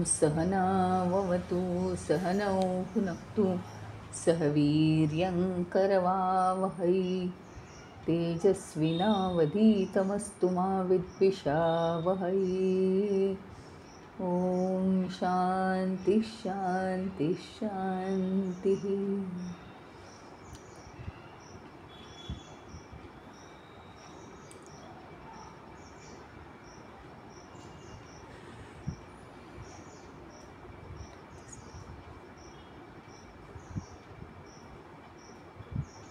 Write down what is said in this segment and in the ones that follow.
सहना भवतु सहनौ भुनक्तु सह वीर्यं करवावहै तेजस्विनावधीतमस्तु मा विद्विषावहै। ॐ शान्ति शान्ति शान्तिः।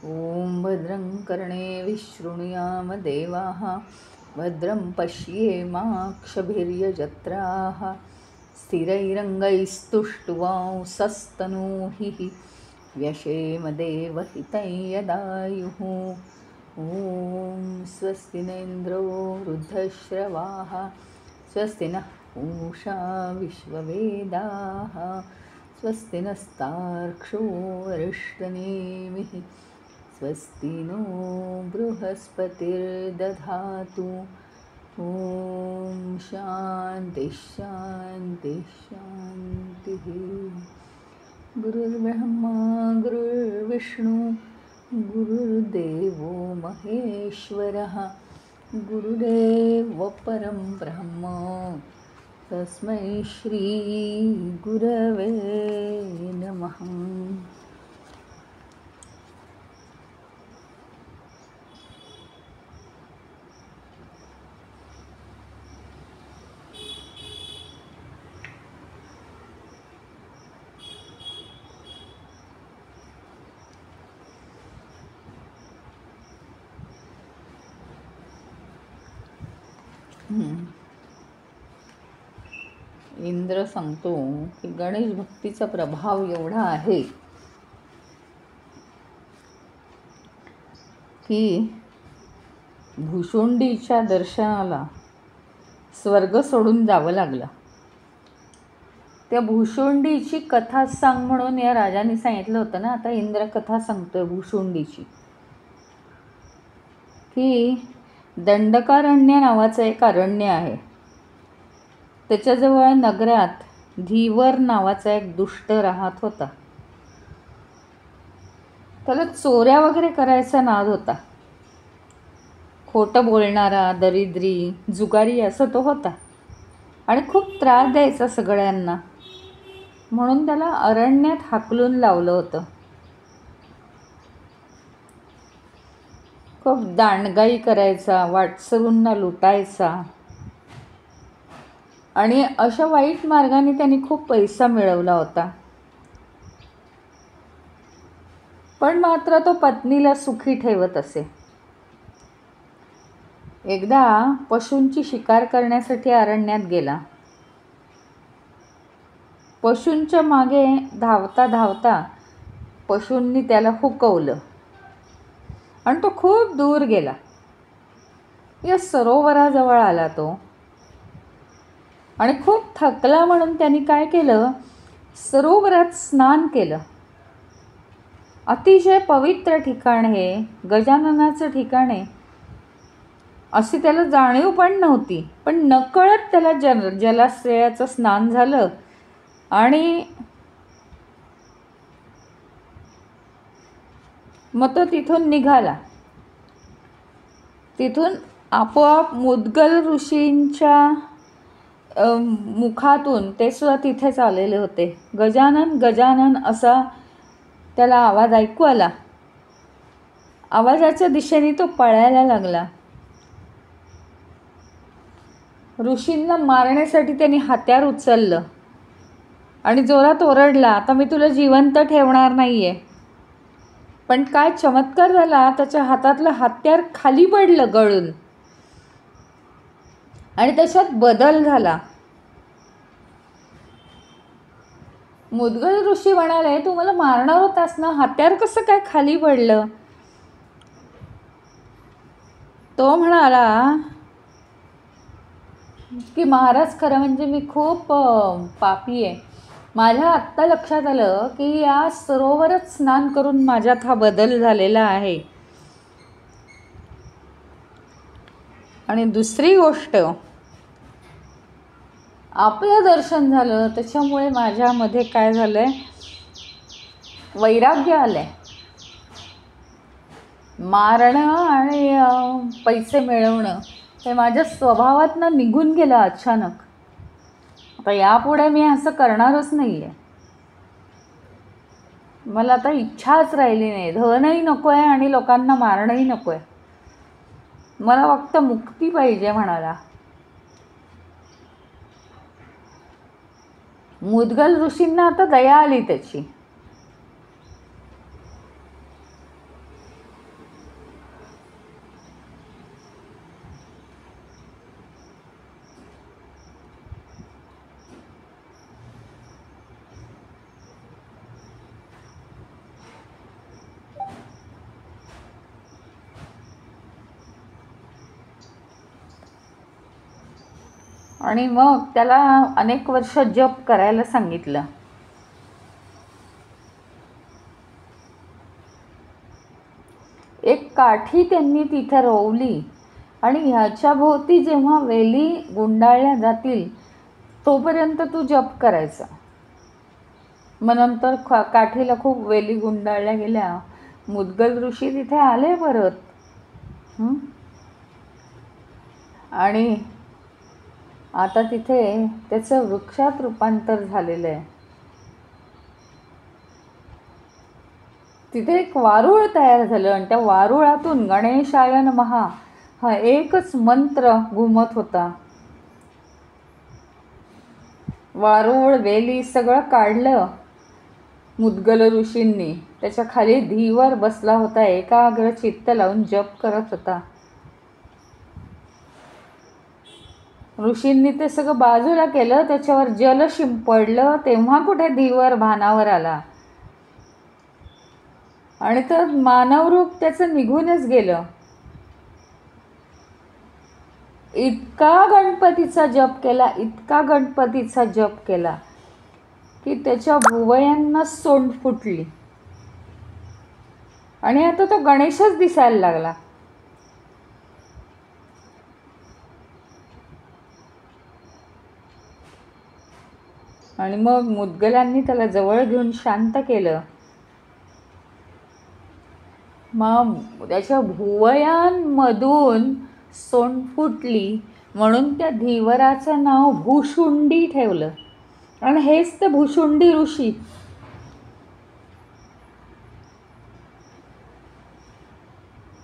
ॐ भद्रं कर्णेभिः शृणुयाम देवाः भद्रं पश्येमाक्षभिर्यजत्राः स्थिरैरङ्गैस्तुष्टुवांसस्तनूभिः व्यशेम देवहितं यदायुः। ॐ स्वस्ति न इन्द्रो वृद्धश्रवाः स्वस्ति नः पूषा विश्ववेदाः स्वस्ति नस्तार्क्ष्यो अरिष्टनेमिः स्वस्ति नो बृहस्पतिर्दधातु। ॐ शान्ति शान्ति शान्तिः। गुरुर्ब्रह्मा गुरुर्विष्णु गुरुर्देवो महेश्वरः गुरुदेवो परं ब्रह्म तस्मै श्री गुरवे नमः। इंद्र सांगतो की गणेश भक्तीचा प्रभाव एवढा आहे की भुशुंडीच्या दर्शनाला स्वर्ग सोडून जावं लागलं। त्या भुशुंडीची कथा सांग म्हणून या राजाने सांगितलं होतं ना। आता इंद्र कथा सांगतोय भुशुंडीची की दंडकारण्य नावाचं एक अरण्य आहे। त्याच्याजवळ नगरात धीवर नावाचा एक दुष्ट राहत होता। त्याला चोऱ्या वगैरे करायचा नाद होता। खोटं बोलणारा, दरिद्री, जुगारी असं तो होता आणि खूप त्रास द्यायचा सगळ्यांना। म्हणून त्याला अरण्यात हाकलून लावलं होतं। खूप दांडगाई करायचा, वाटसरूंना लुटायचा आणि अशा वाईट मार्गाने त्यांनी खूप पैसा मिळवला होता। पण मात्र तो पत्नीला सुखी ठेवत असे। एकदा पशूंची शिकार करण्यासाठी अरण्यात गेला। पशूंच्या मागे धावता धावता पशूंनी त्याला हुकवलं आणि तो खूप दूर गेला। या सरोवराजवळ आला तो आणि खूप थकला म्हणून त्यांनी काय केलं, सरोवरात स्नान केलं। अतिशय पवित्र ठिकाण हे, गजाननाचं ठिकाण आहे अशी त्याला जाणीव पण नव्हती। पण नकळत त्याला जलाश्रयाचं स्नान झालं आणि मग तो तिथून निघाला। तिथून आपोआप मुद्गल ऋषींच्या मुखातून ते सुद्धा तिथेच आलेले होते। गजानन गजानन असा त्याला आवाज ऐकू आला। आवाजाच्या दिशेने तो पळायला लागला। ऋषींना मारण्यासाठी त्यांनी हत्यार उचललं आणि जोरात ओरडला, आता मी तुला जिवंत ठेवणार नाहीये। पण काय चमत्कार झाला, त्याच्या हातातलं हत्यार खाली पडलं गळून आणि त्याच्यात बदल झाला। मुद्गल ऋषी म्हणाले, तू मला मारणार होतास ना, हत्यार कसं काय खाली पडलं? तो म्हणाला की महाराज, खरं म्हणजे मी खूप पापी आहे. माझ्या आत्ता लक्षात आलं की या सरोवरच स्नान करून माझ्यात हा बदल झालेला आहे. आणि दुसरी गोष्ट, आपलं दर्शन झालं त्याच्यामुळे माझ्यामध्ये काय झालं आहे, वैराग्य आलं आहे. मारणं आणि पैसे मिळवणं हे माझ्या स्वभावातनं निघून गेलं अचानक. आता यापुढे मी असं करणारच नाही आहे. मला आता इच्छाच राहिली नाही. धनही नको आहे आणि लोकांना मारणंही नको आहे. मला फक्त मुक्ती पाहिजे म्हणाला. मुद्गल ऋषींना आता दया आली त्याची. आणि मग त्याला अनेक वर्ष जप करायला सांगितलं. एक काठी त्यांनी तिथे रोवली आणि ह्याच्या भोवती जेव्हा वेली गुंडाळल्या जातील तोपर्यंत तू जप करायचा. मग नंतर काठीला खूप वेली गुंडाळल्या गेल्या. मुद्गल ऋषी तिथे आले परत. आणि आता तिथे त्याचं वृक्षात रूपांतर झालेलं आहे. तिथे एक वारुळ तयार झालं आणि त्या वारुळातून गणेशाय नमः हा एकच मंत्र घुमत होता. वारुळ वेली सगळं काढलं मुद्गल ऋषींनी. त्याच्या खाली धीवर बसला होता, एकाग्र चित्त लावून जप करत होता. ऋषींनी ते सगळं बाजूला केलं, त्याच्यावर जल शिंपडलं, तेव्हा कुठे धीवर भानावर आला आणि तर मानवरूप त्याचं निघूनच गेलं. इतका गणपतीचा जप केला, इतका गणपतीचा जप केला की त्याच्या भुवयांना सोंड फुटली आणि आता तो गणेशच दिसायला लागला. आणि मग मुद्गलांनी त्याला जवळ घेऊन शांत केलं. मग त्याच्या भुवयांमधून सोंड फुटली म्हणून त्या धीवराचं नाव भुशुंडी ठेवलं. आणि हेच ते भुशुंडी ऋषी.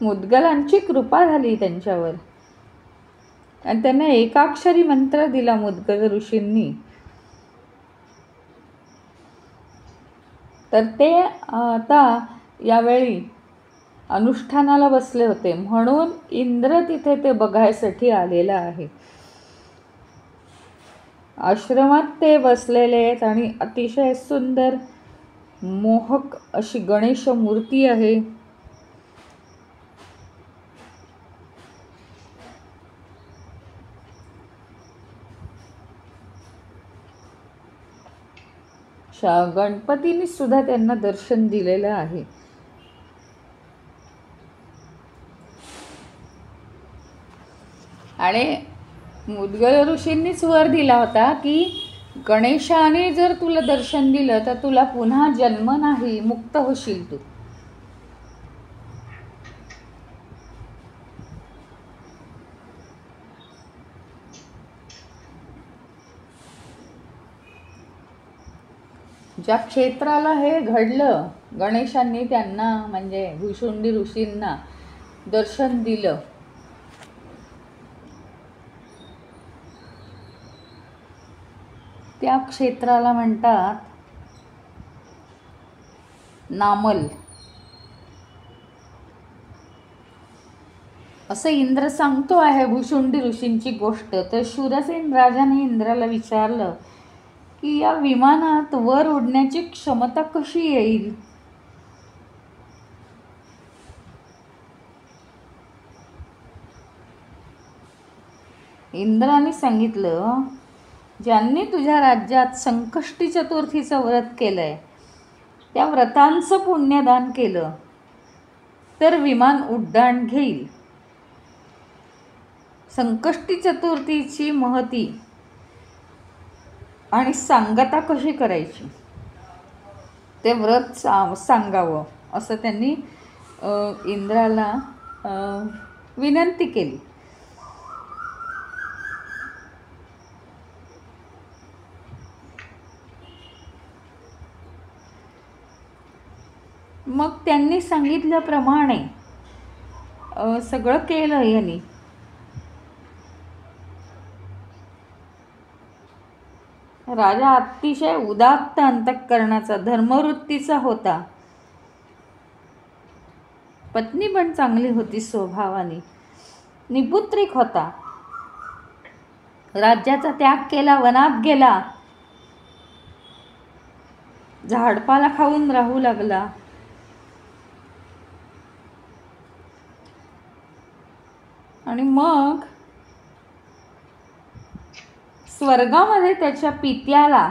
मुद्गलांची कृपा झाली त्यांच्यावर आणि त्यांना एकाक्षरी मंत्र दिला मुद्गल ऋषींनी. तर ते आता यावेळी अनुष्ठानाला बसले होते म्हणून इंद्र तिथे ते बघायसाठी आलेला आहे. आश्रमात ते बसलेले आहेत आणि अतिशय सुंदर मोहक अशी गणेश मूर्ती आहे. गणपतींनी सुद्धा त्यांना दर्शन दिलेलं आहे. आणि मुद्गल ऋषींनीच वर दिला होता की गणेशाने जर तुला दर्शन दिलं तर तुला पुन्हा जन्म नाही, मुक्त होशील तू. ज्या क्षेत्राला हे घडलं, गणेशांनी त्यांना म्हणजे भुशुंडी ऋषींना दर्शन दिलं, त्या क्षेत्राला म्हणतात नामल. असं इंद्र सांगतो आहे भुशुंडी ऋषींची गोष्ट. तर शूरसेन राजाने इंद्राला विचारलं की या विमानात वर उडण्याची क्षमता कशी येईल. इंद्राने सांगितलं, ज्यांनी तुझ्या राज्यात संकष्टी चतुर्थीचं व्रत केलंय, त्या व्रतांचं पुण्यदान केलं तर विमान उड्डाण घेईल. संकष्टी चतुर्थीची महती आणि सांगता कशी करायची ते व्रत सांगावं असं त्यांनी इंद्राला विनंती केली. मग त्यांनी सांगितल्याप्रमाणे सगळं केलं यांनी. राजा अतिशय उदात्त अंतःकरणाचा, धर्मवृत्तीचा होता. पत्नी पण चांगली होती स्वभावाने, निपुत्रिक होता. राज्याचा त्याग केला, वनात गेला, झाडपाला खाऊन राहू लागला. आणि मग स्वर्गामध्ये त्याच्या पित्याला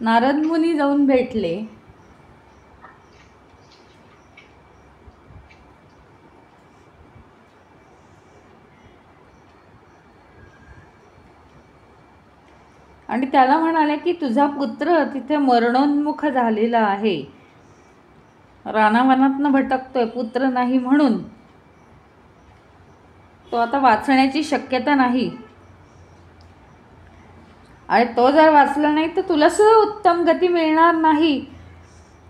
नारद मुनी जाऊन भेटले. आणि त्याला म्हणाले की तुझा पुत्र तिथे मरणोन्मुख झालेला आहे, रानावनातनं भटकतोय, पुत्र नाही म्हणून तो आता वाचण्याची शक्यता नाही. आणि तो जर वाचला नाही तर तुला सुद्धा उत्तम गती मिळणार नाही.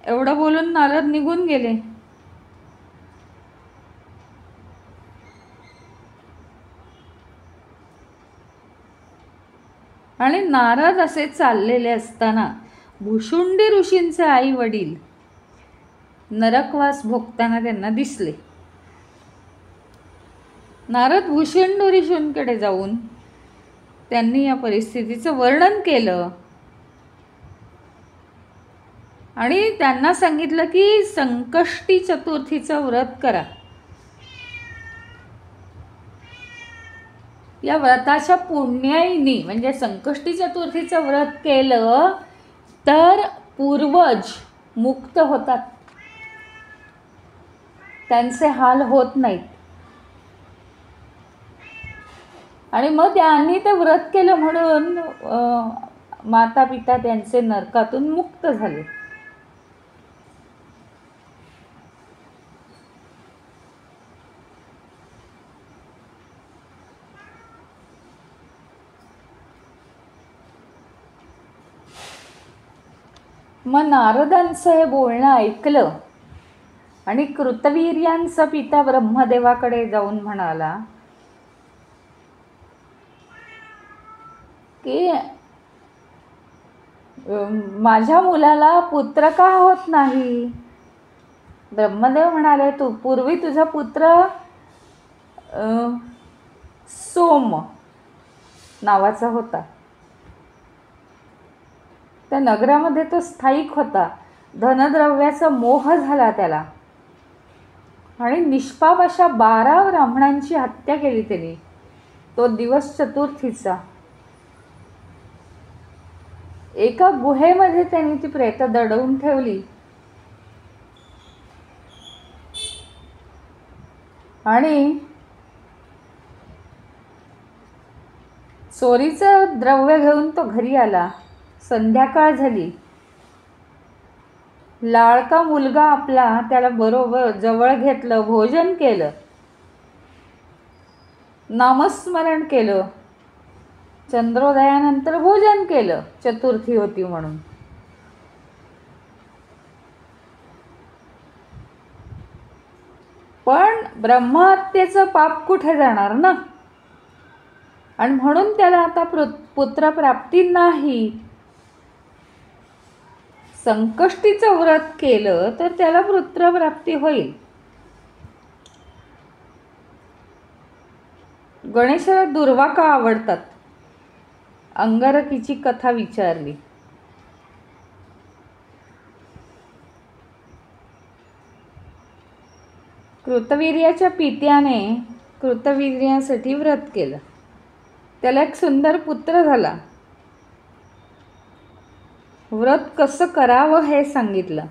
एवढं बोलून नारद निघून गेले. आणि नारद असे चाललेले असताना भुशुंडी ऋषींचे आई वडील नरकवास भोगताना त्यांना दिसले. नारद भुशुंडी ऋषींकडे जाऊन त्यांनी या परिस्थितीचं वर्णन केलं आणि त्यांना सांगितलं की संकष्टी चतुर्थीचं व्रत करा. या व्रताच्या पुण्याईनी म्हणजे संकष्टी चतुर्थीचं व्रत केलं तर पूर्वज मुक्त होतात, त्यांचे हाल होत नाहीत. आणि मग त्यांनी ते व्रत केलं म्हणून माता पिता त्यांचे नरकातून मुक्त झाले. मग नारदांचं हे बोलणं ऐकलं आणि कृतवीर्यांचा पिता ब्रह्मदेवाकडे जाऊन म्हणाला की माझ्या मुलाला पुत्र का होत नाही. ब्रह्मदेव म्हणाले, तू पूर्वी तुझा पुत्र सोम नावाचा होता, त्या नगरामध्ये तो स्थायिक होता. धनद्रव्याचा मोह झाला त्याला आणि निष्पाप अशा 12 ब्राह्मणांची हत्या केली त्यांनी तो दिवस चतुर्थीचा. एका गुहेमध्ये त्यांनी ती प्रेत दडवून ठेवली आणि चोरीचं द्रव्य घेऊन तो घरी आला. संध्याकाळ झाली. लाडका मुलगा आपला त्याला बरोबर जवळ घेतलं, भोजन केलं, नामस्मरण केलं. चंद्रोदयानंतर भोजन केलं, चतुर्थी होती म्हणून. पण ब्रह्महत्येचं पाप कुठे जाणार ना, आणि म्हणून त्याला आता पुत्रप्राप्ती नाही. संकष्टीचं व्रत केलं तर त्याला पुत्रप्राप्ती होईल. गणेशाला दुर्वाका आवडतात. अंगारकीची कथा विचारली. कृतवीर्याच्या पित्याने कृतवीर्यासाठी व्रत केलं. त्याला एक सुंदर पुत्र झाला. व्रत कसं करावं हे सांगितलं.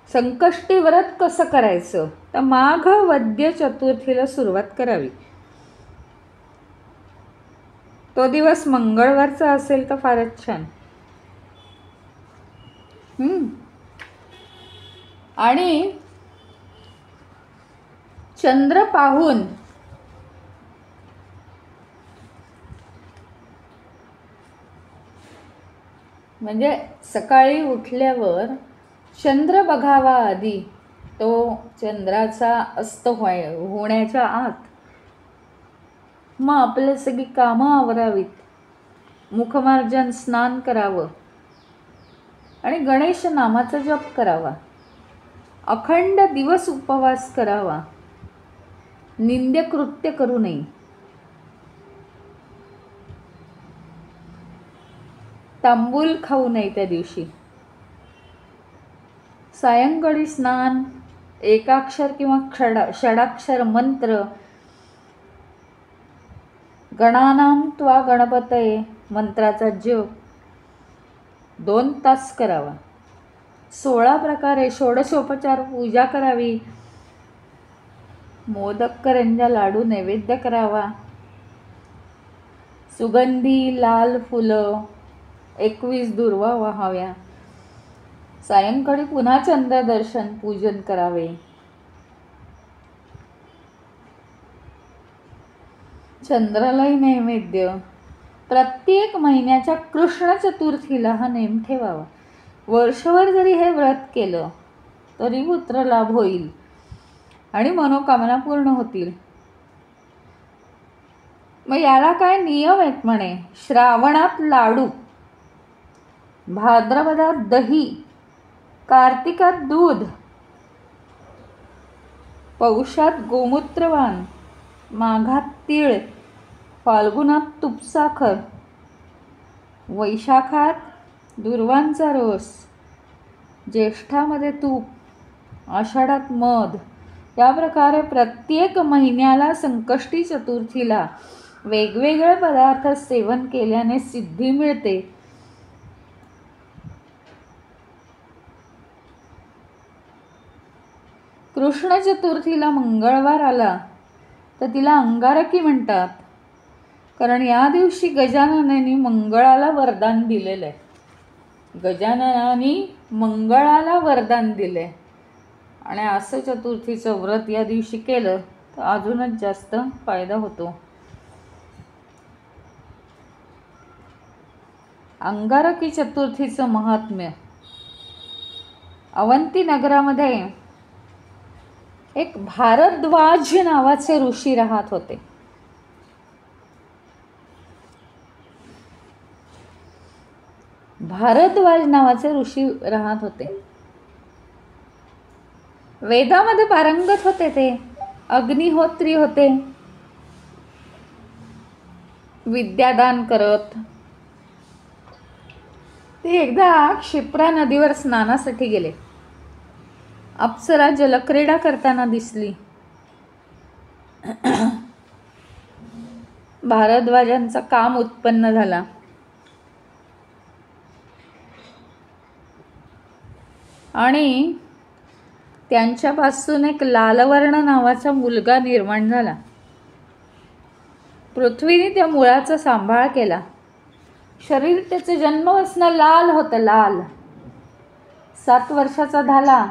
संकष्टी व्रत कसं करायचं, तर माघ वद्य चतुर्थीला सुरुवात करावी. तो दिवस मंगळवारचा असेल तर फारच छान. आणि चंद्र पाहून म्हणजे सकाळी उठल्यावर चंद्र बघावा आधी. तो चंद्राचा अस्त होण्याच्या आत मग आपले सगळी कामं आवरावीत, मुखमार्जन, स्नान करावं आणि गणेश नामाचा जप करावा. अखंड दिवस उपवास करावा. निंद्य कृत्य करू नये. तांबूल खाऊ नये त्या दिवशी. सायंकाळी स्नान, एकाक्षर किंवा षडाक्षर मंत्र, गणानां त्वा गणपतये मंत्राचा जप 2 तास करावा. 16 प्रकारे षोडशोपचार पूजा करावी. मोदक, करंजा, लाडू नैवेद्य करावा. सुगंधी लाल फुलं 21 दुर्वा वाहाव्या. सायंकाळी पुन्हा चंद्रदर्शन पूजन करावे. चंद्रालाही नैवेद्य. प्रत्येक महिन्याच्या कृष्ण चतुर्थीला हा नेम ठेवावा. वर्षभर जरी हे व्रत केलं तरी पुत्र लाभ होईल आणि मनोकामना पूर्ण होतील. मग याला काय नियम आहेत म्हणे. श्रावणात लाडू, भाद्रपदात दही, कार्तिकात दूध, पौषात गोमूत्रवान, माघात तीळ, फाल्गुनात तुपसाखर, वैशाखात दुर्वांचा रस, ज्येष्ठामध्ये तूप, आषाढात मध. या प्रकारे प्रत्येक महिन्याला संकष्टी चतुर्थीला वेगवेगळे पदार्थ सेवन केल्याने सिद्धी मिळते. कृष्ण चतुर्थीला मंगळवार आला तर तिला अंगारकी म्हणतात, कारण या दिवशी गजाननाने मंगळाला वरदान दिलेलं आहे. गजाननाने मंगळाला वरदान दिले आणि असं चतुर्थीचं व्रत या दिवशी केलं तर अजूनच जास्त फायदा होतो. अंगारकी चतुर्थीचं महात्म्य. अवंती नगरामध्ये एक भारद्वाज नावाचे ऋषी राहत होते. भारद्वाज नावाचे ऋषी राहत होते. वेदामध्ये पारंगत होते. ते अग्निहोत्री होते. विद्यादान करत ते एकदा क्षिप्रा नदीवर स्नानासाठी गेले. अप्सरा जलक्रीडा करताना दिसली. भारद्वाजांचा काम उत्पन्न झाला. आणि त्यांच्यापासून एक लालवर्ण नावाचा मुलगा निर्माण झाला. पृथ्वीने त्या मुलाचा सांभाळ केला. शरीर त्याचं जन्मपासून लाल होतं, लाल. 7 वर्षाचा झाला.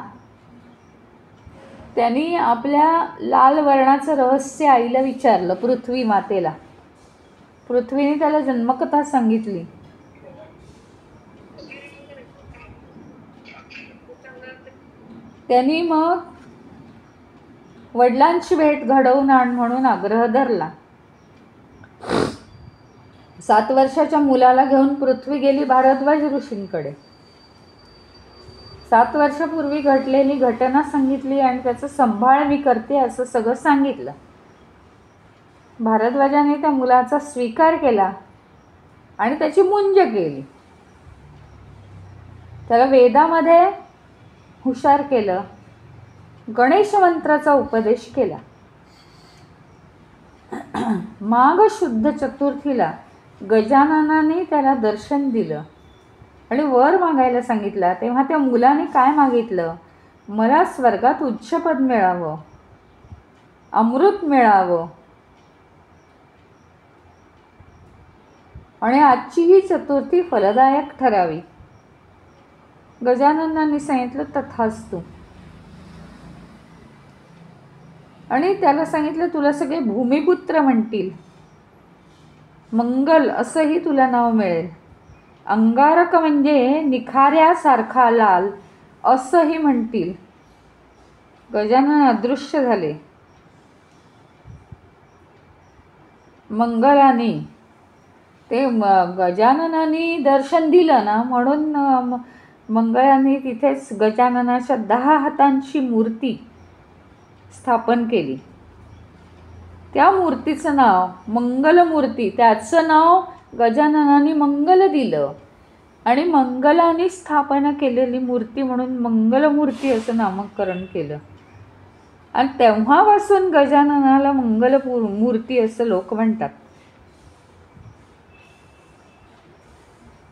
त्यांनी आपल्या लाल वर्णाचं रहस्य आईला विचारलं, पृथ्वी मातेला. पृथ्वीने त्याला जन्मकथा सांगितली. त्यांनी मग वडिलांची भेट घडवून आण म्हणून आग्रह धरला. 7 वर्षाच्या मुलाला घेऊन पृथ्वी गेली भारद्वाज ऋषींकडे. 7 वर्षापूर्वी घडलेली घटना सांगितली आणि त्याचा सांभाळ मी करते असं सगळं सांगितलं. भारद्वाजाने त्या मुलाचा स्वीकार केला आणि त्याची मुंज केली. त्याला वेदामध्ये हुशार केलं. गणेश मंत्राचा उपदेश केला. माघ शुद्ध चतुर्थीला गजाननाने त्याला दर्शन दिलं आणि वर मागायला सांगितला. तेव्हा त्या मुलाने काय मागितलं? मला स्वर्गात उच्चपद मिळावं, अमृत मिळावं आणि आजची ही चतुर्थी फलदायक ठरावी. गजाननाने सांगितलं तथास्तु. आणि त्याला सांगितलं तुला सगळे भूमिपुत्र म्हणतील, मंगल असंही तुला नाव मिळेल. अंगारक म्हणजे निखाऱ्यासारखा लाल असंही म्हणतील. गजानन अदृश्य झाले. मंगलाने ते गजाननाने दर्शन दिलं ना, म्हणून मंगळाने तिथेच गजाननाच्या 10 हातांची मूर्ती स्थापन केली. त्या मूर्तीचं नाव मंगलमूर्ती, त्याचं नाव गजाननाने मंगल दिलं आणि मंगलाने स्थापना केलेली मूर्ती म्हणून मंगलमूर्ती असं नामकरण केलं. आणि तेव्हापासून गजाननाला मंगलमूर्ती असं लोक म्हणतात.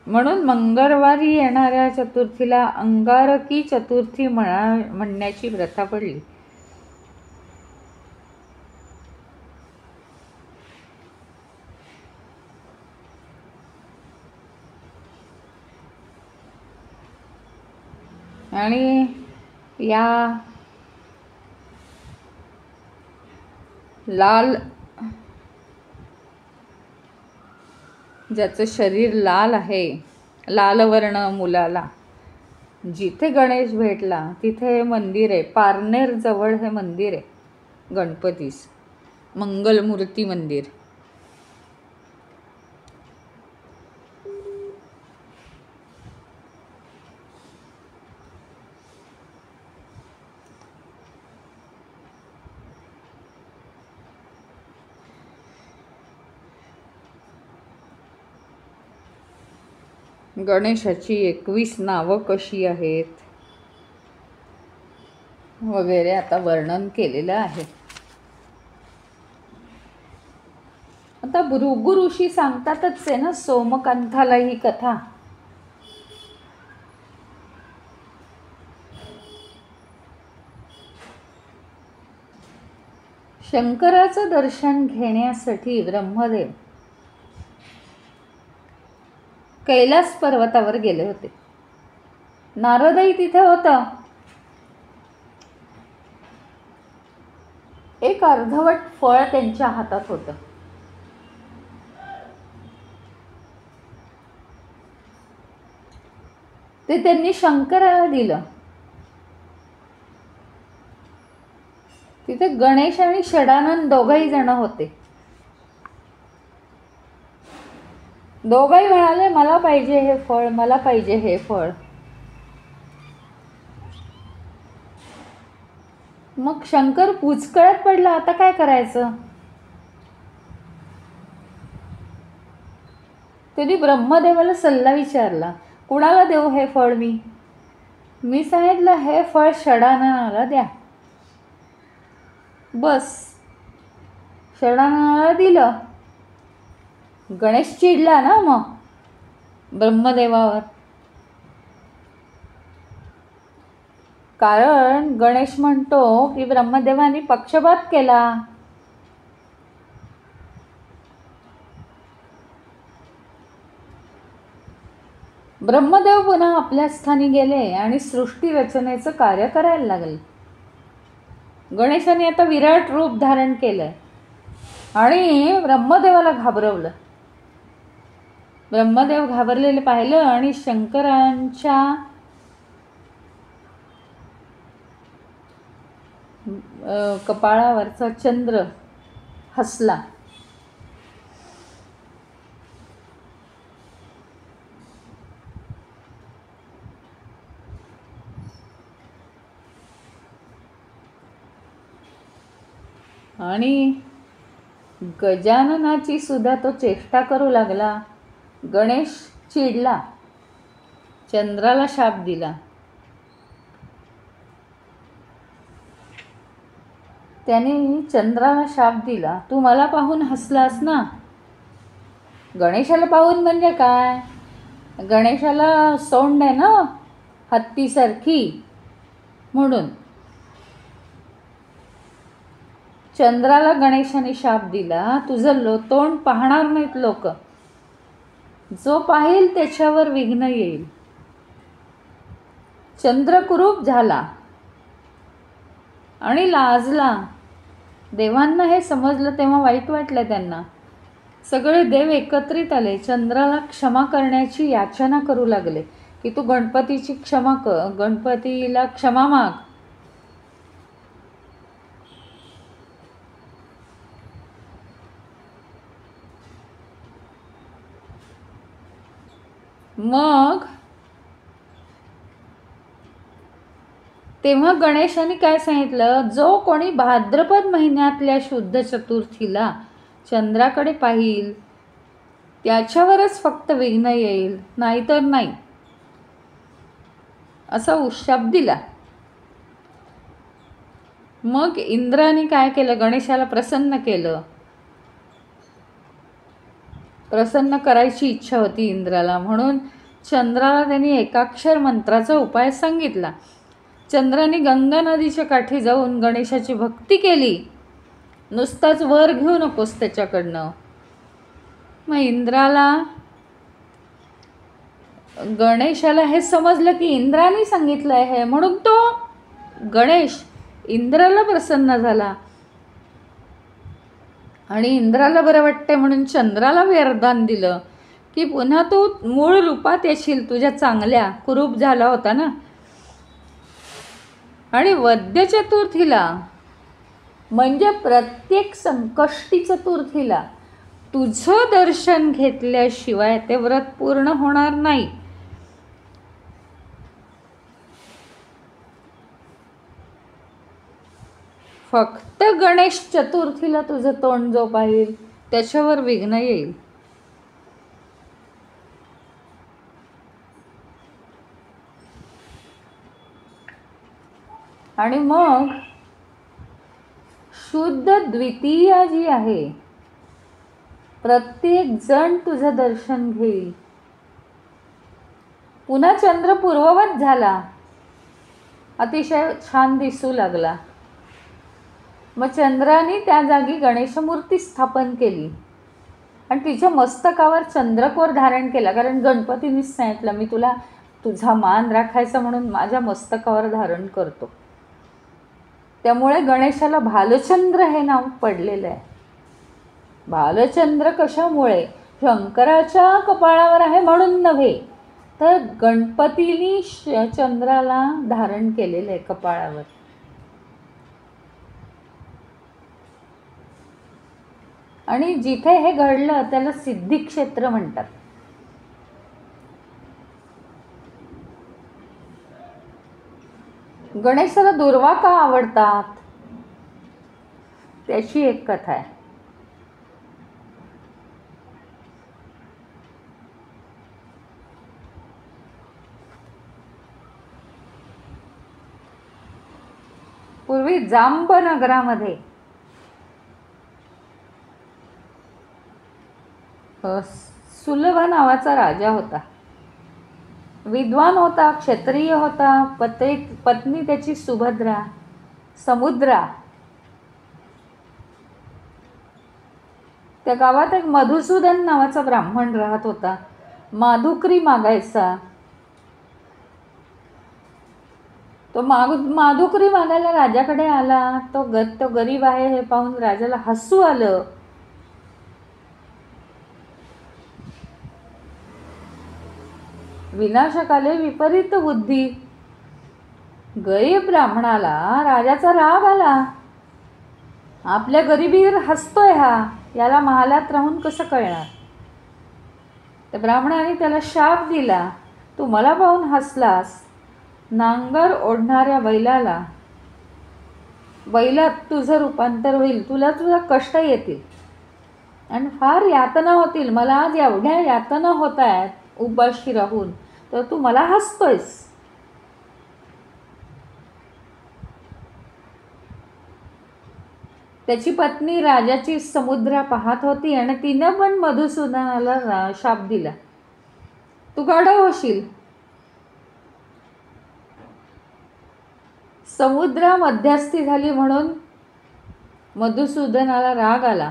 म्हणून मंगळवारी येणाऱ्या चतुर्थीला अंगारकी चतुर्थी म्हणण्याची प्रथा पडली. आणि या लाल, ज्याचं शरीर लाल आहे, लाल वर्ण मुलाला जिथे गणेश भेटला तिथे हे मंदिर आहे. पारनेर जवळ हे मंदिर आहे गणपतीस, मंगलमूर्ती मंदिर. गणेशाची 21 नावं कशी आहेत वगैरे आता वर्णन केलेलं आहे. आता भृगु ऋषी सांगतातच आहे ना सोमकांताला ही कथा. शंकराचं दर्शन घेण्यासाठी ब्रह्मदेव कैलास पर्वतावर गेले होते. नारदही तिथे होता. एक अर्धवट फळ त्यांच्या हातात होतं. ते त्यांनी शंकराला दिलं. तिथे गणेश आणि षडानंद दोघंही जण होते. दोघंही म्हणाले मला पाहिजे हे फळ, मला पाहिजे हे फळ. मग शंकर पुचकळत पडला, आता काय करायचं? त्यांनी ब्रह्मदेवाला सल्ला विचारला, कुणाला देऊ हे फळ? मी सांगितलं हे फळ षडाननाला द्या. बस षडाननाला दिलं. गणेश चिडला ना मग ब्रह्मदेवावर, कारण गणेश म्हणतो की ब्रह्मदेवाने पक्षपात केला. ब्रह्मदेव पुन्हा आपल्या स्थानी गेले आणि सृष्टी रचनेचं कार्य करायला लागले. गणेशाने आता विराट रूप धारण केलंय आणि ब्रह्मदेवाला घाबरवलं. ब्रह्मदेव घाबरलेले पाहिलं आणि शंकरांच्या कपाळावरचा चंद्र हसला. आणि गजाननाची सुद्धा तो चेष्टा करू लागला. गणेश चिडला, चंद्राला शाप दिला. त्याने चंद्राला शाप दिला, तू मला पाहून हसलास ना. गणेशाला पाहून म्हणजे काय, गणेशाला सोंड आहे ना हत्तीसारखी, म्हणून चंद्राला गणेशाने शाप दिला, तुझं तोंड पाहणार नाहीत लोक, जो पाहिल त्याच्यावर विघ्न येईल. चंद्र कुरूप झाला आणि लाजला. देवांना हे समजलं तेव्हा वाईट वाटलं त्यांना. सगळे देव एकत्रित आले, चंद्राला क्षमा करण्याची याचना करू लागले की तू गणपतीची क्षमा कर, गणपतीला क्षमा माग. मग तेव्हा गणेशाने काय सांगितलं, जो कोणी भाद्रपद महिन्यातल्या शुद्ध चतुर्थीला चंद्राकडे पाहिल त्याच्यावरच फक्त विघ्न येईल, नाहीतर नाही, असा उशाप दिला. मग इंद्राने काय केलं, गणेशाला प्रसन्न केलं. प्रसन्न करायची इच्छा होती इंद्राला, म्हणून चंद्राला त्यांनी एकाक्षर मंत्राचा उपाय सांगितला. चंद्राने गंगा नदीच्या काठी जाऊन गणेशाची भक्ती केली. नुसताच वर घेऊ नकोस त्याच्याकडनं. मग इंद्राला, गणेशाला हे समजलं की इंद्राने सांगितलं आहे, म्हणून तो गणेश इंद्राला प्रसन्न झाला आणि इंद्राला बरं वाटतंय म्हणून चंद्राला वरदान दिलं की पुन्हा तू मूळ रूपात येशील, तुझ्या चांगल्या, कुरूप झाला होता ना. आणि वद्य चतुर्थीला म्हणजे प्रत्येक संकष्टी चतुर्थीला तुझं दर्शन घेतल्याशिवाय ते व्रत पूर्ण होणार नाही. फक्त गणेश चतुर्थीला तुझं तोंड जो पाहिल त्याच्यावर विघ्न येईल. आणि मग शुद्ध द्वितीया जी आहे, प्रत्येक जण तुझं दर्शन घेईल. पुन्हा चंद्र पूर्ववत झाला, अतिशय छान दिसू लागला. मग चंद्राने त्या जागी गणेशमूर्ती स्थापन केली आणि तिच्या मस्तकावर चंद्रकोर धारण केला, कारण गणपतीनेच सांगितलं, मी तुला तुझा मान राखायचा म्हणून माझ्या मस्तकावर धारण करतो. त्यामुळे गणेशाला भालचंद्र हे नाव पडलेलं आहे. भालचंद्र कशामुळे, शंकराच्या कपाळावर आहे म्हणून नव्हे, तर गणपतीने चंद्राला धारण केलेलं आहे कपाळावर. आणि जिथे हे घडलं त्याला सिद्धिक्षेत्र म्हणतात. गणेशाला दुर्वा का आवडतात त्याची एक कथा आहे. पूर्वी जांब नगरामध्ये सुलभ नावाचा राजा होता. विद्वान होता, क्षत्रिय होता. पत्नी त्याची सुभद्रा, समुद्रा. त्या गावात एक मधुसूदन नावाचा ब्राह्मण राहत होता. माधुकरी मागायचा. तो माधुकरी मागायला राजाकडे आला. तो गरीब आहे हे पाहून राजाला हसू आलं. विनाशकाले विपरीत बुद्धी. गरीब ब्राह्मणाला राजाचा राग आला. आपल्या गरिबीवर हसतोय हा, याला महालात राहून कसं कळणार. त्या ब्राह्मणाने त्याला शाप दिला, तू मला पाहून हसलास, नांगर ओढणाऱ्या बैलात तुझं रूपांतर होईल, तुला तुझा कष्ट येतील आणि फार यातना होतील. मला आज एवढ्या यातना होत आहेत उपाशी राहून, तर तू मला हसतोयस. त्याची पत्नी राजाची समुद्रा पाहत होती आणि तिनं पण मधुसूदनाला शाप दिला, तू गाढव होशील. समुद्रा मध्यस्थी झाली म्हणून मधुसूदनाला राग आला.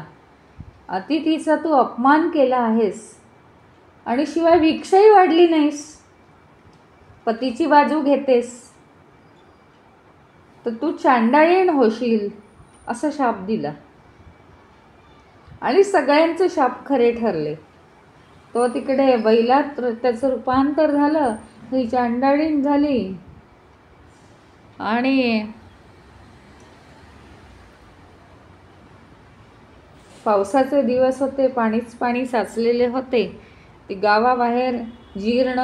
अतिथीचा तू अपमान केला आहेस आणि शिवाय भिक्षाही वाढली नाहीस, पतीची बाजू घेतेस, तर तू चांडाळीण होशील असा शाप दिला. आणि सगळ्यांचे शाप खरे ठरले. तो तिकडे बैलात त्याचं रूपांतर झालं, ही चांडाळीण झाली. आणि पावसाचे दिवस होते, पाणीच पाणी साचलेले होते. ती गावाबाहेर जीर्ण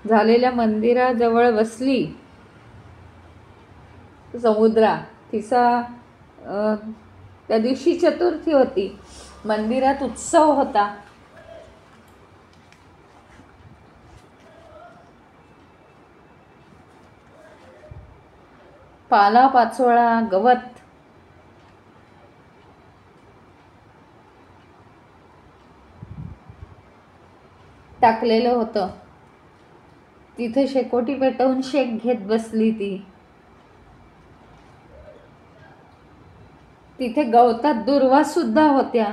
झालेल्या मंदिराजवळ बसली समुद्रा. तिचा त्या दिवशी चतुर्थी होती, मंदिरात उत्सव होता. पाला पाचोळा गवत टाकलेलं होतं. तिथे शेकोटी पेटवून शेक घेत बसली ती. तिथे गवतात दुर्वा सुद्धा होत्या.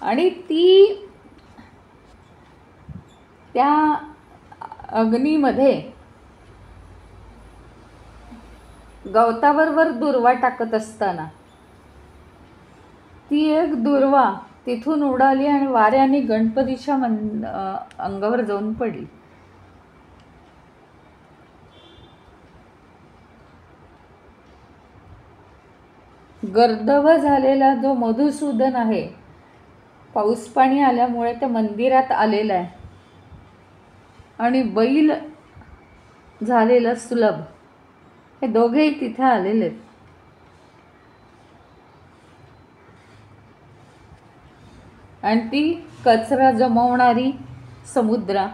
आणि ती त्या अग्नीमध्ये गवताबरोबर दुर्वा टाकत असताना ती एक दुर्वा तिथून उडाली आणि वाऱ्याने गणपतीच्या अंगावर जाऊन पडली. गर्दभ झालेला जो मधुसूदन आहे, पाऊस पाणी आल्यामुळे त्या मंदिरात आलेला आहे, आणि बैल झालेला सुलभ, हे दोघेही तिथे आलेले आहेत. आणि ती कचरा जमवणारी समुद्रा,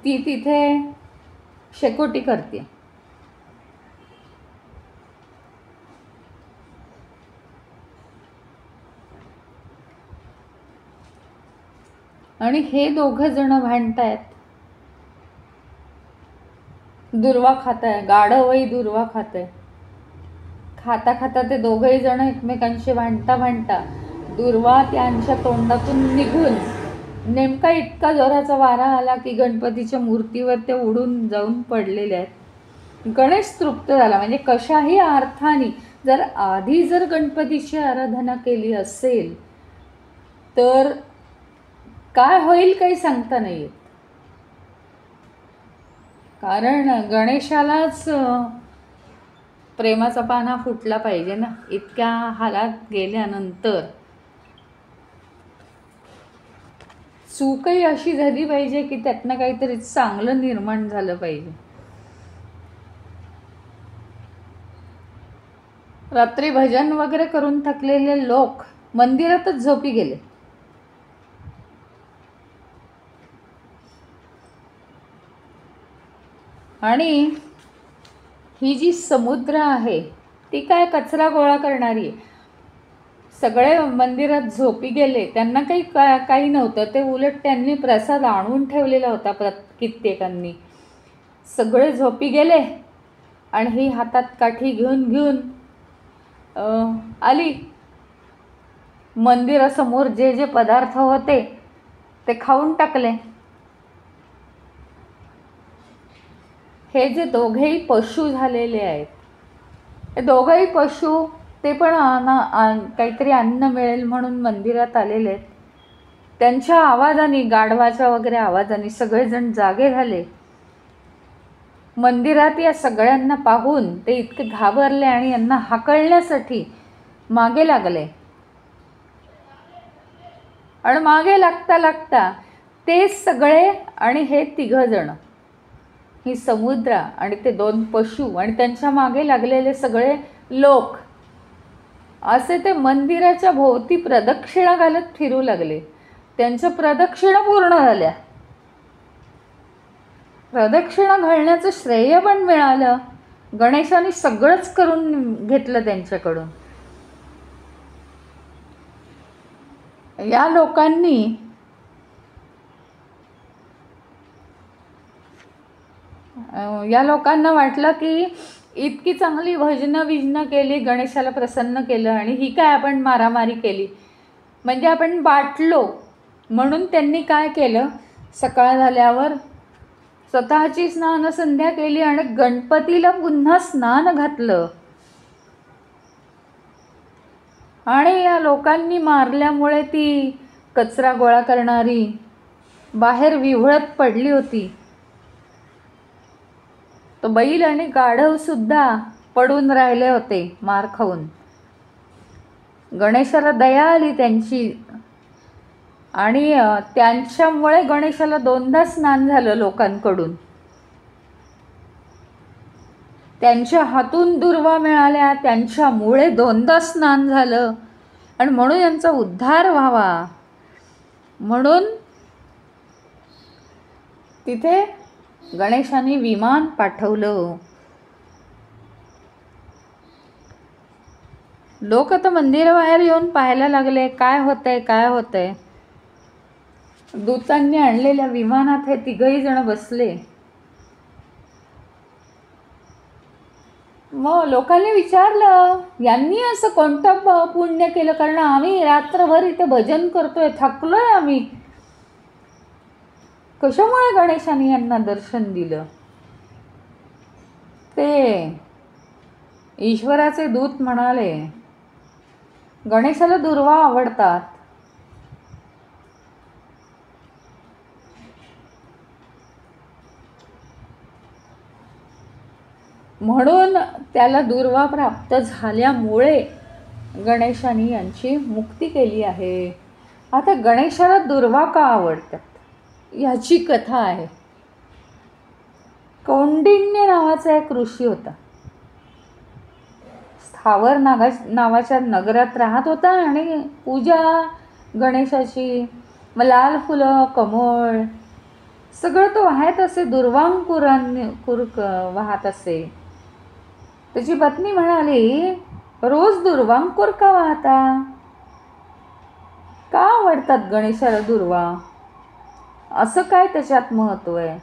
ती तिथे शेकोटी करते. आणि हे दोघं जण भांडतायत, दुर्वा खाताय, गाढवही दुर्वा खाताय. खाता खाता ते दोघंही जण एकमेकांशी भांडता दुर्वा त्यांच्या तोंडातून निघून नेमका इतका जोराचा वारा आला की गणपतीच्या मूर्तीवर ते उडून जाऊन पडलेले आहेत. गणेश तृप्त झाला. म्हणजे कशाही अर्थाने जर आधी जर गणपतीची आराधना केली असेल तर काय होईल काही सांगता नाही येत. कारण गणेशालाच प्रेमाचा पाना फुटला पाहिजे ना. इतक्या हालात गेल्यानंतर चूकही अशी झाली पाहिजे की त्यातनं काहीतरी चांगलं निर्माण झालं पाहिजे. रात्री भजन वगैरे करून थकलेले लोक मंदिरातच झोपी गेले. आणि ही जी समुद्र आहे ती काय कचरा गोळा करणारी आहे. सगळे मंदिरात झोपी गेले, त्यांना काही नव्हतं. ते उलट त्यांनी प्रसाद आणून ठेवलेला होता कित्येकांनी. सगळे झोपी गेले आणि ही हातात काठी घेऊन आली. मंदिरासमोर जे जे पदार्थ होते ते खाऊन टाकले. हे जे दोघेही पशु झालेले आहेत, हे दोघेही पशु, ते पण काहीतरी अन्न मिळेल म्हणून मंदिरात आलेले आहेत. त्यांच्या आवाजाने, गाढवाच्या वगैरे आवाजाने सगळेजण जागे झाले. मंदिरात या सगळ्यांना पाहून ते इतके घाबरले आणि यांना हाकलण्यासाठी मागे लागले. आणि मागे लागता ते सगळे आणि हे तिघजण, ही समुद्रा आणि ते दोन पशु आणि त्यांच्या मागे लागलेले सगळे लोक, असे ते मंदिराच्या भोवती प्रदक्षिणा घालत फिरू लागले. त्यांच्या प्रदक्षिणा पूर्ण झाल्या प्रदक्षिणा घालण्याचं श्रेय पण मिळालं. गणेशाने सगळंच करून घेतलं त्यांच्याकडून. या लोकांना वाटलं की इतकी चांगली भजनं केली, गणेशाला प्रसन्न केलं, आणि ही काय आपण मारामारी केली, म्हणजे आपण बाटलो. म्हणून त्यांनी काय केलं, सकाळ झाल्यावर स्वतःची स्नानसंध्या केली आणि गणपतीला पुन्हा स्नान घातलं. आणि या लोकांनी मारल्यामुळे ती कचरा गोळा करणारी बाहेर विव्हळत पडली होती. तो बैल आणि गाढवसुद्धा पडून राहिले होते मार खाऊन. गणेशाला दया आली त्यांची, आणि त्यांच्यामुळे गणेशाला 2दा स्नान झालं लोकांकडून. त्यांच्या हातून दुर्वा मिळाल्या, त्यांच्यामुळे 2दा स्नान झालं, आणि म्हणून यांचा उद्धार व्हावा म्हणून तिथे गणेशाने विमान पाठवलं. लोक आता मंदिराबाहेर येऊन पाहायला लागले, काय होतंय. दूतांनी आणलेल्या विमानात हे 3घही जण बसले. मग लोकांनी विचारलं, यांनी असं कोणतं पुण्य केलं, कारण आम्ही रात्रभर इथे भजन करतोय, थकलोय आम्ही, कशामुळे गणेशाने यांना दर्शन दिलं. ते ईश्वराचे दूत म्हणाले, गणेशाला दुर्वा आवडतात. म्हणून त्याला दुर्वा प्राप्त झाल्यामुळे गणेशाने यांची मुक्ती केली आहे. आता गणेशाला दुर्वा का आवडतात याची कथा आहे. कौंडिन्य नावाचा एक ऋषी होता. स्थावर नावाच्या नगरात राहत होता, आणि पूजा गणेशाची, लाल फुलं, कमळ सगळं तो वाहत असे, दुर्वांकुर वाहत असे. त्याची पत्नी म्हणाली, रोज दुर्वांकुर का वाहता, का आवडतात गणेशाला दुर्वा, असं काय त्याच्यात महत्त्व आहे.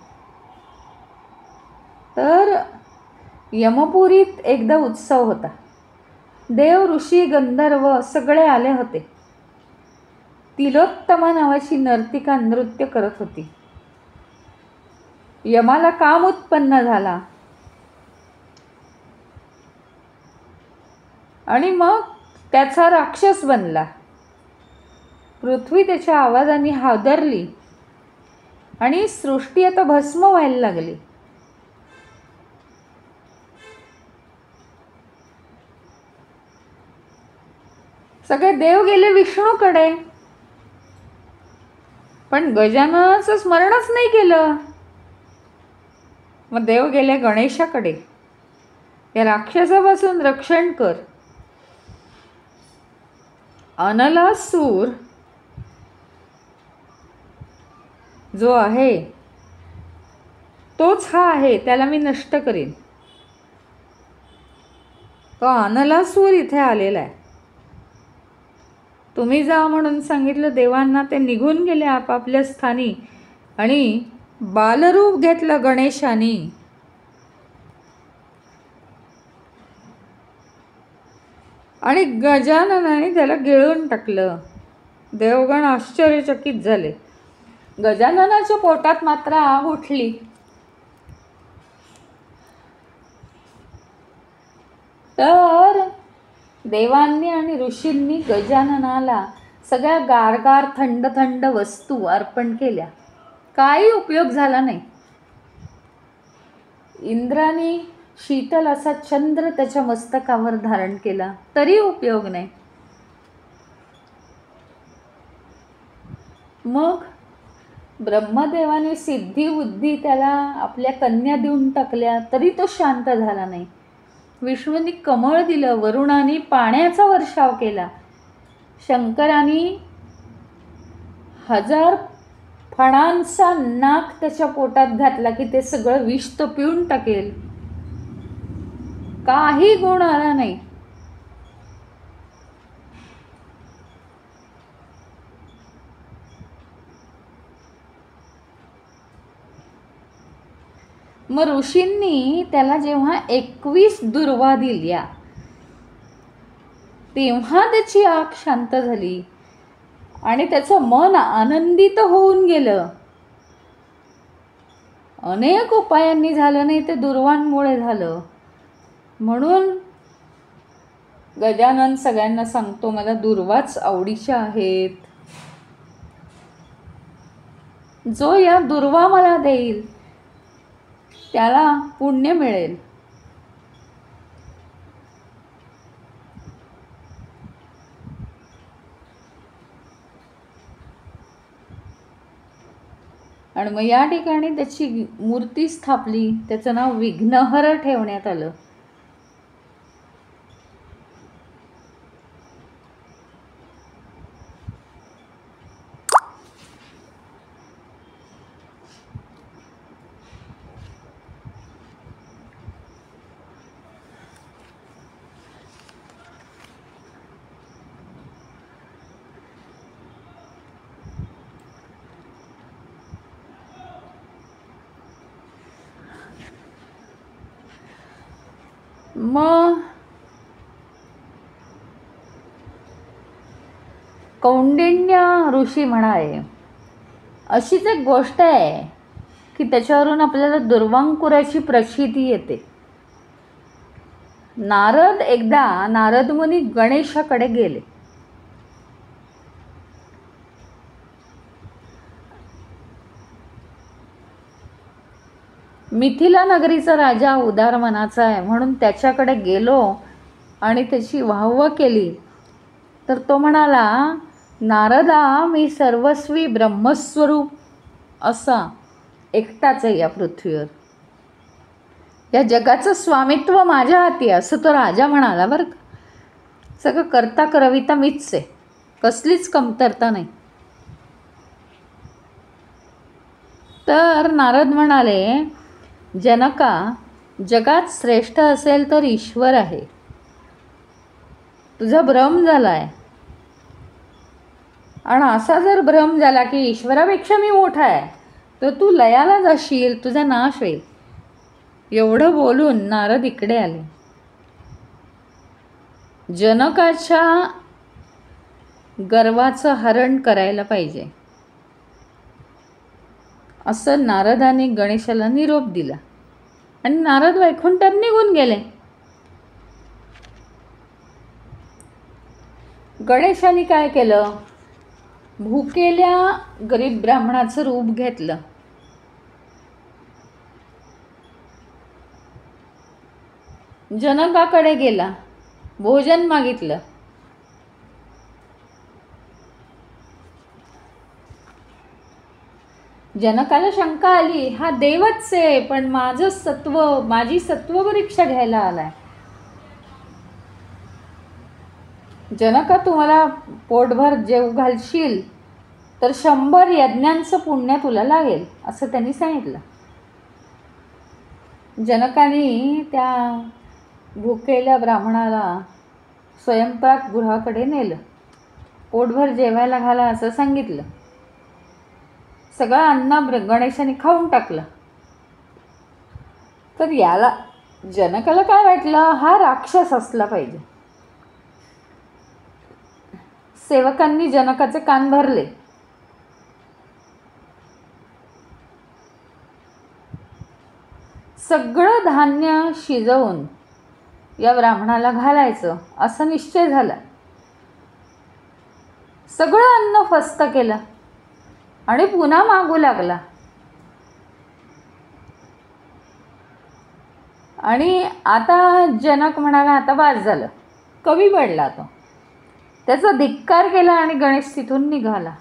तर यमपुरीत एकदा उत्सव होता. देव, ऋषी, गंधर्व सगळे आले होते. तिलोत्तमा नावाची नर्तिका नृत्य करत होती. यमाला काम उत्पन्न झाला, आणि मग त्याचा राक्षस बनला. पृथ्वी त्याच्या आवाजाने हादरली, आणि सृष्टी आता भस्म व्हायला लागली. सगळे देव गेले विष्णूकडे, पण गजाननाचं स्मरणच नाही केलं. मग देव गेले गणेशाकडे, या राक्षसापासून रक्षण कर. अनलासूर जो आहे तोच हा आहे, त्याला मी नष्ट करीन. तो अनलासूर इथे आलेला आहे. तुम्ही जा म्हणून सांगितलं देवांना, ते निघून गेले आपापल्या स्थानी, आणि बालरूप घेतलं गणेशाने. आणि गजाननाने त्याला गिळून टाकलं. देवगण आश्चर्यचकित झाले. गजाननाच्या पोटात मात्र आग उठली. तर देवांनी आणि ऋषींनी गजाननाला सगळ्या गारगार थंड थंड वस्तू अर्पण केल्या. काही उपयोग झाला नाही. इंद्राने शीतल असा चंद्र त्याच्या मस्तकावर धारण केला, तरी उपयोग नाही. मग ब्रह्मदेवाने सिद्धी बुद्धी त्याला आपल्या कन्या देऊन टाकल्या, तरी तो शांत झाला नाही. विष्णूंनी कमळ दिलं, वरुणाने पाण्याचा वर्षाव केला, शंकराने 1000 फणांचा नाक त्याच्या पोटात घातला की ते सगळं विष तो पिऊन टाकेल. काही गुण आला नाही. मग ऋषींनी त्याला जेव्हा 21 दुर्वा दिल्या तेव्हा त्याची आग शांत झाली आणि त्याचं मन आनंदित होऊन गेलं. अनेक उपायांनी झालं नाही, ते दुर्वांमुळे झालं. म्हणून गजानन सगळ्यांना सांगतो, मला दुर्वाच आवडीच्या आहेत. जो या दुर्वा मला देईल त्याला पुण्य मिळेल. आणि मग या ठिकाणी त्याची मूर्ती स्थापली. त्याचं नाव विघ्नहर ठेवण्यात आलं. मग कौंडिण्य ऋषी म्हणाले, अशीच एक गोष्ट आहे की त्याच्यावरून आपल्याला दुर्वांकुराची प्रचिती येते. नारद मुनी गणेशाकडे गेले. मिथिला नगरीचा राजा उदार मनाचा आहे म्हणून त्याच्याकडे गेलो आणि त्याची वाहवा केली. तर तो म्हणाला, नारदा, मी सर्वस्वी ब्रह्मस्वरूप असा एकटाच आहे या पृथ्वीवर. या जगाचं स्वामित्व माझ्या हाती आहे असं तो राजा म्हणाला बरं का. सगळं करता करविता मीच आहे, कसलीच कमतरता नाही. तर नारद म्हणाले, जनका, जगात श्रेष्ठ असेल तर ईश्वर आहे. तुझा भ्रम झालाय. आणि असा जर भ्रम झाला की ईश्वरापेक्षा मी मोठा आहे तर तू लयाला जाशील, तुझा नाश होईल. एवढं बोलून नारद इकडे आले. जनकाच्या गर्वाचं हरण करायला पाहिजे असं नारदाने गणेशाला निरोप दिला आणि नारद वैकुंठात निघून गेले. गणेशाने काय केलं, भुकेल्या गरीब ब्राह्मणाचं रूप घेतलं. जनकाकडे गेला, भोजन मागितलं. जनकाला शंका आली, हा देवच आहे पण माझी सत्व परीक्षा घ्यायला आलाय. जनका, तुम्हाला पोटभर जेव घालशील तर 100 यज्ञांचं पुण्य तुला लागेल असं त्यांनी सांगितलं. जनकाने त्या भुकेल्या ब्राह्मणाला स्वयंपाकगृहाकडे नेलं. पोटभर जेवायला घाला असं सांगितलं. सगळं अन्न गणेशाने खाऊन टाकलं. तर याला जनकाला काय वाटलं, हा राक्षस असला पाहिजे. सेवकांनी जनकाचे कान भरले. सगळं धान्य शिजवून या ब्राह्मणाला घालायचं असं निश्चय झाला. सगळं अन्न फस्त केलं आणि पुन्हा मागू लागला. आणि आता जनक म्हणाला, आता बास झालं. कमी पडला तो. त्याचा धिक्कार केला आणि गणेश तिथून निघाला.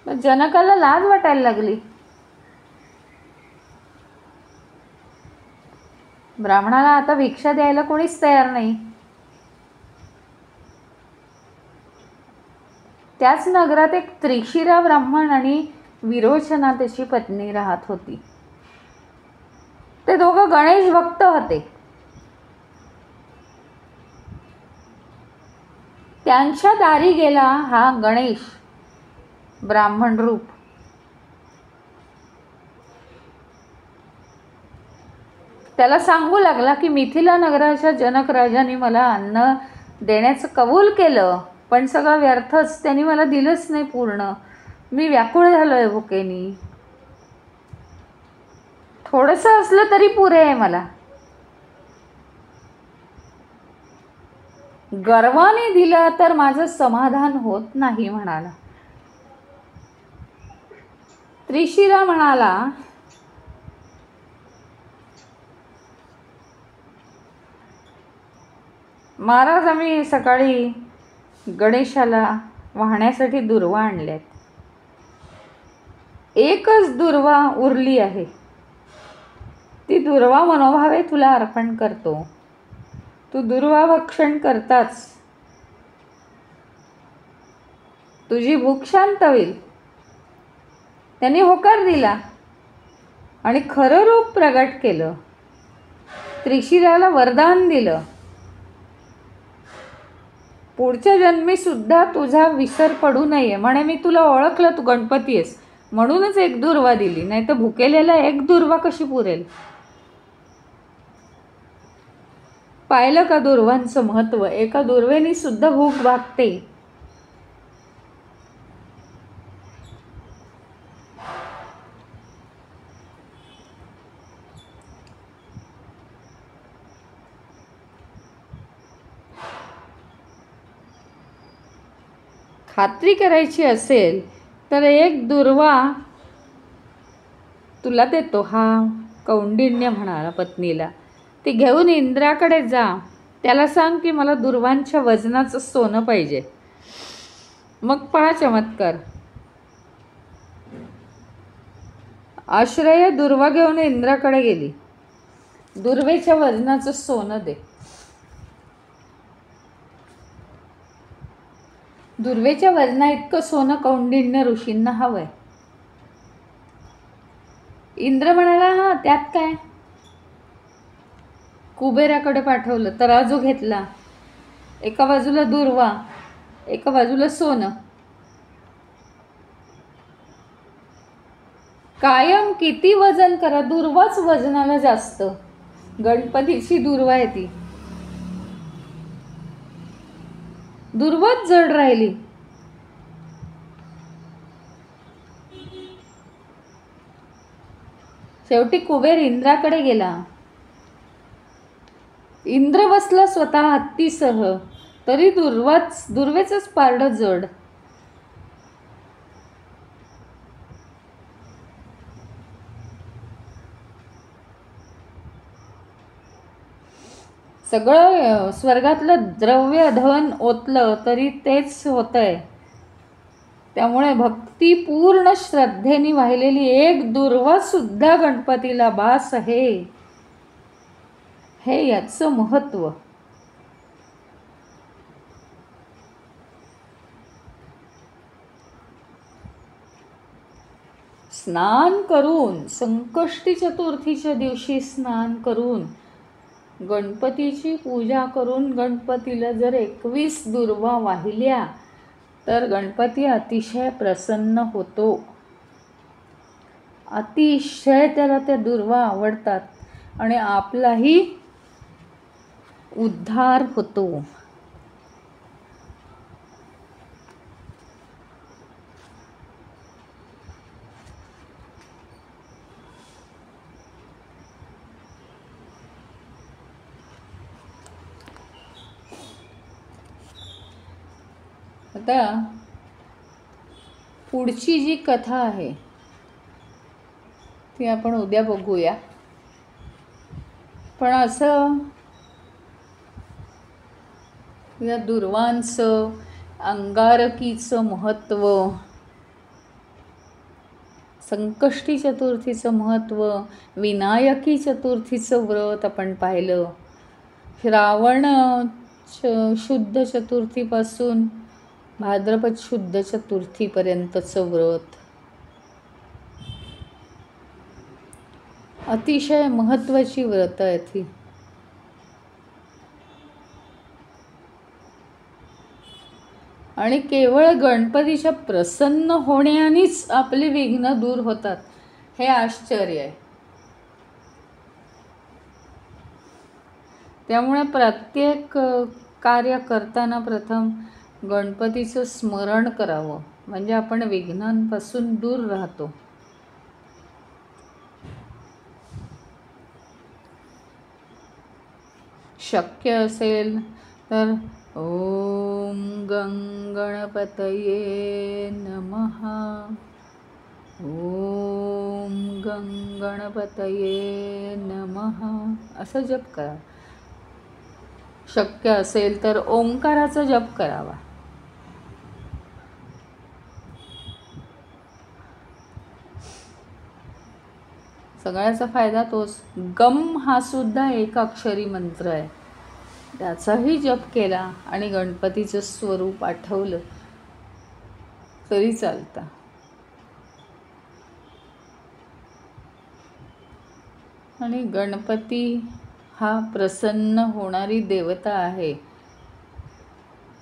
जनकाला लाज वाटायला लागली. ब्राह्मणाला आता भिक्षा द्यायला कोणीच तयार नाही. त्याच नगरात एक त्रिशिरा ब्राह्मण आणि विरोचना त्याची पत्नी राहत होती. ते दोघं गणेश भक्त होते. त्यांच्या दारी गेला हा गणेश ब्राह्मण रूप. त्याला सांगू लागला की मिथिला नगराच्या जनक राजाने मला अन्न देण्याचं कबूल केलं, पण सगळं व्यर्थच, त्यांनी मला दिलंच नाही पूर्ण. मी व्याकुळ झालोय भुकेनी. थोडंसं असलं तरी पुरे आहे मला. गर्वाने दिलं तर माझं समाधान होत नाही म्हणाला. त्रिशिरा म्हणाला, महाराज, आम्ही सकाळी गणेशाला वाहण्यासाठी दुर्वा आणल्यात. एकच दुर्वा उरली आहे. ती दुर्वा मनोभावे तुला अर्पण करतो. तू दुर्वा भक्षण करताच तुझी भूक शांत होईल. त्यांनी होकार दिला आणि खरं रूप प्रगट केलं. त्रिशिराला वरदान दिलं, पुढच्या जन्मी सुद्धा तुझा विसर पडू नये. म्हणे मी तुला ओळखलं, तू गणपती आहेस म्हणूनच एक दुर्वा दिली, नाही तर भुकेलेला एक दुर्वा कशी पुरेल. पाहिलं का दुर्वांचं महत्व. एका दुर्वेनी सुद्धा भूक भागते. खात्री करायची असेल तर एक दुर्वा तुला देतो. हा कौंडिण्य म्हणाला पत्नीला. ती घेऊन इंद्राकडे जा. त्याला सांग की मला दुर्वांच्या वजनाचं सोनं पाहिजे. मग पहा चमत्कार. आश्रय दुर्वा घेऊन इंद्राकडे गेली. दुर्वेच्या वजनाचं सोनं दे. दुर्वेच्या वजना इतकं सोनं कौंडिण्य ऋषींना हवंय. इंद्र म्हणाला, हा त्यात काय. कुबेराकडे पाठवलं. तराजू घेतला. एका बाजूला दुर्वा, एका बाजूला सोनं. कायम किती वजन करा, दुर्वाच वजनाला जास्त. गणपतीची दुर्वा आहे ती. दुर्वाच जड राहिली. शेवटी कुबेर इंद्राकडे गेला. इंद्र बसला स्वतः हत्तीसह, तरी दुर्वेचंच पारडं जड. सगळं स्वर्गातलं द्रव्य धन ओतलं तरी तेच होतंय. त्यामुळे भक्तिपूर्ण श्रद्धेने वाहिलेली एक दुर्वा सुद्धा गणपतीला बास आहे. हे याचं महत्व. स्नान करून, संकष्टी चतुर्थीच्या दिवशी स्नान करून, गणपतीची पूजा करून गणपतीला जर 21 दुर्वा वाहिल्या तर गणपती अतिशय प्रसन्न होतो. अतिशय त्याला त्या दुर्वा आवडतात आणि आपलाही उद्धार होतो. आता पुढची जी कथा आहे ती आपण उद्या बघूया. पण असं या दुर्वांचं, अंगारकीचं महत्त्व, संकष्टी चतुर्थीचं महत्त्व, विनायकी चतुर्थीचं व्रत आपण पाहिलं. श्रावण शुद्ध चतुर्थीपासून भाद्रपद शुद्ध चतुर्थीपर्यंतचं व्रत अतिशय महत्त्वाची व्रत आहेत ही. आणि केवळ गणपतीच्या प्रसन्न होण्यानेच आपली विघ्न दूर होतात हे आश्चर्य आहे. त्यामुळे प्रत्येक कार्य करताना प्रथम गणपतीचं स्मरण करावं, म्हणजे आपण विघ्नांपासून दूर राहतो. शक्य असेल तर ओम गणपतये नमः, ओम गणपतये नमः असं जप करा. शक्य असेल तर ओंकाराचा जप करावा. सगळ्याचा फायदा तोच. गम हा सुद्धा एक अक्षरी मंत्र आहे, त्याचाही जप केला आणि गणपतीचं स्वरूप आठवलं तरी चालतं. आणि गणपती हा प्रसन्न होणारी देवता आहे.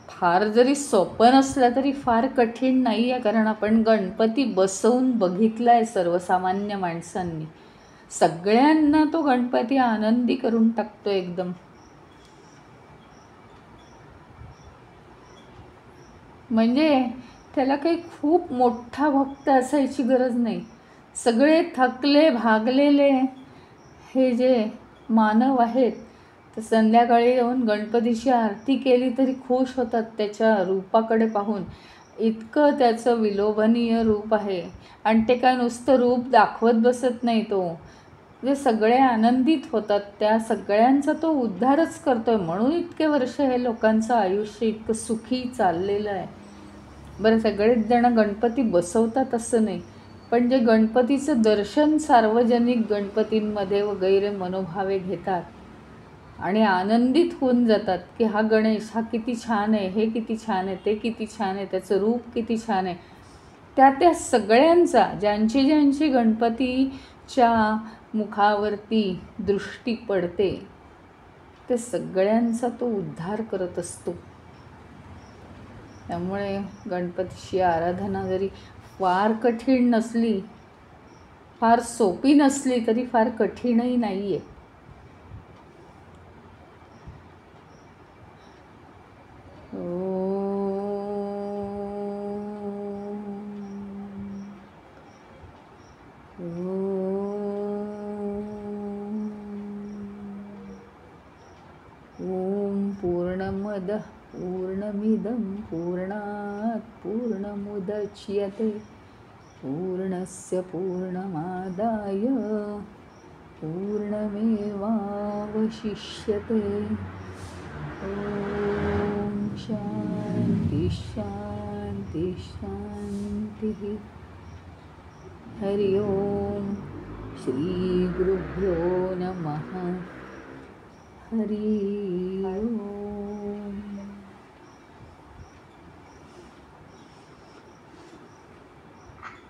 फार जरी सोपं नसलं तरी फार कठीण नाही आहे, कारण आपण गणपती बसवून बघितला आहे सर्वसामान्य माणसांनी. सगळ्यांना तो गणपती आनंदी करून टाकतो एकदम. म्हणजे त्याला काही खूप मोठा भक्त असायची गरज नाही. सगळे थकले भागलेले हे जे मानव आहेत तर संध्याकाळी येऊन गणपतीची आरती केली तरी खुश होतात त्याच्या रूपाकडे पाहून. इतकं त्याचं विलोभनीय रूप आहे. आणि ते काय नुसतं रूप दाखवत बसत नाही, तो जे सगळे आनंदित होतात त्या सगळ्यांचा तो उद्धारच करतोय. म्हणून इतके वर्ष हे लोकांचं आयुष्य इतकं सुखी चाललेलं आहे. बरं, सगळेच जण गणपती बसवतात असं नाही, पण जे गणपतीचं दर्शन सार्वजनिक गणपतींमध्ये वगैरे मनोभावे घेतात आणि आनंदित होऊन जातात की हा गणेश हा किती छान आहे, हे किती छान आहे, ते किती छान आहे, त्याचं रूप किती छान आहे, त्या सगळ्यांचा ज्यांची ज्यांची गणपतीच्या मुखावरती दृष्टी पडते ते सगळ्यांचा तो उद्धार करत असतो. त्यामुळे गणपतीची आराधना जरी फार कठीण नसली, फार सोपी नसली तरी फार कठीणही नाही आहे. ओम पूर्णमदः पूर्णमिदं पूर्णात् पूर्णमुदच्यते पूर्णस्य पूर्णमादाय पूर्णमेवावशिष्यते. ओम शांति शांति शांति. हरि ओम. श्री गुरुभ्यो नमः. हरि ओम.